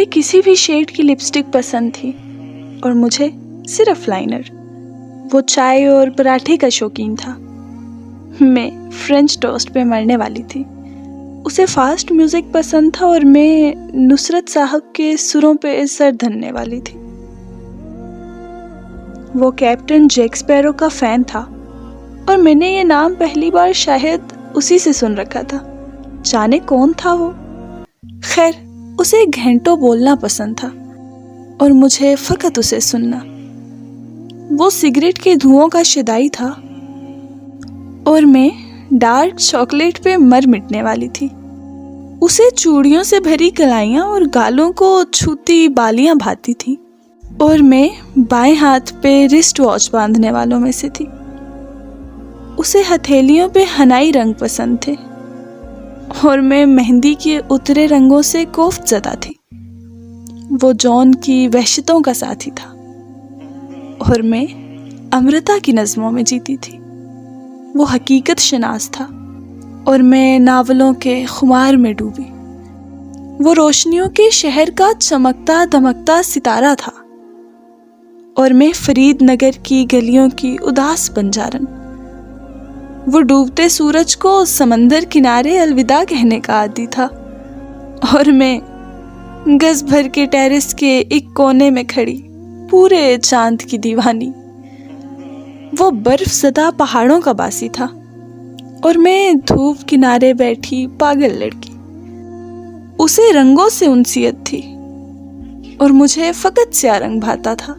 उसे किसी भी शेड की लिपस्टिक पसंद थी और मुझे सिर्फ लाइनर। वो चाय और पराठे का शौकीन था, मैं फ्रेंच टोस्ट पे मरने वाली थी। उसे फास्ट म्यूजिक पसंद था और मैं नुसरत साहब के सुरों पे सर धरने वाली थी। वो कैप्टन जैक स्पैरो का फैन था और मैंने ये नाम पहली बार शायद उसी से सुन रखा था। जाने कौन था वो। खैर, उसे घंटों बोलना पसंद था और मुझे फकत उसे सुनना। वो सिगरेट के धुओं का शिदाई था और मैं डार्क चॉकलेट पे मर मिटने वाली थी। उसे चूड़ियों से भरी कलाइयाँ और गालों को छूती बालियाँ भाती थी और मैं बाएं हाथ पे रिस्ट वॉच बांधने वालों में से थी। उसे हथेलियों पे हनाई रंग पसंद थे और मैं मेहंदी के उतरे रंगों से कोफ्त ज़दा थी। वो जॉन की वहशतों का साथी था और मैं अमृता की नज़मों में जीती थी। वो हकीकत शनास था और मैं नावलों के खुमार में डूबी। वो रोशनियों के शहर का चमकता दमकता सितारा था और मैं फरीद नगर की गलियों की उदास बंजारन। वो डूबते सूरज को समंदर किनारे अलविदा कहने का आदी था और मैं गज भर के टेरेस के एक कोने में खड़ी पूरे चांद की दीवानी। वो बर्फ ज़दा पहाड़ों का बासी था और मैं धूप किनारे बैठी पागल लड़की। उसे रंगों से उनसियत थी और मुझे फकत स्या रंग भाता था।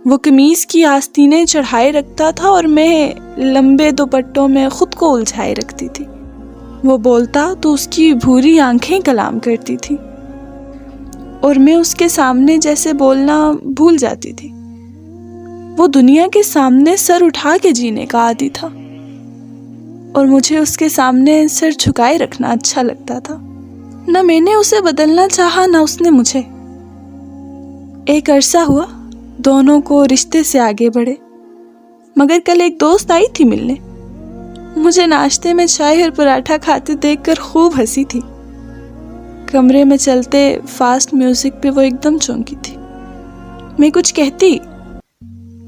वो कमीज की आस्तीनें चढ़ाए रखता था और मैं लंबे दुपट्टों में खुद को उलझाए रखती थी। वो बोलता तो उसकी भूरी आंखें कलाम करती थी और मैं उसके सामने जैसे बोलना भूल जाती थी। वो दुनिया के सामने सर उठा के जीने का आदी था और मुझे उसके सामने सर झुकाए रखना अच्छा लगता था। न मैंने उसे बदलना चाहा, न उसने मुझे। एक अरसा हुआ दोनों को रिश्ते से आगे बढ़े, मगर कल एक दोस्त आई थी मिलने। मुझे नाश्ते में चाय और पराठा खाते देखकर खूब हंसी थी। कमरे में चलते फास्ट म्यूजिक पे वो एकदम चौंकी थी। मैं कुछ कहती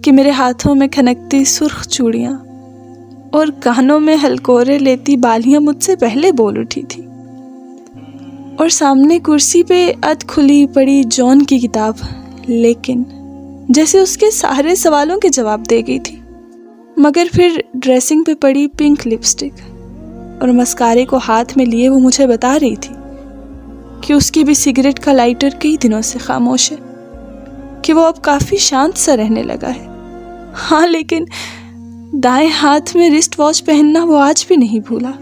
कि मेरे हाथों में खनकती सुर्ख चूड़ियाँ और कानों में हलकोरे लेती बालियाँ मुझसे पहले बोल उठी थी और सामने कुर्सी पे अध खुली पड़ी जॉन की किताब, लेकिन जैसे उसके सारे सवालों के जवाब दे गई थी। मगर फिर ड्रेसिंग पे पड़ी पिंक लिपस्टिक और मस्कारे को हाथ में लिए वो मुझे बता रही थी कि उसकी भी सिगरेट का लाइटर कई दिनों से खामोश है, कि वो अब काफ़ी शांत सा रहने लगा है। हाँ, लेकिन दाएं हाथ में रिस्ट वॉच पहनना वो आज भी नहीं भूला।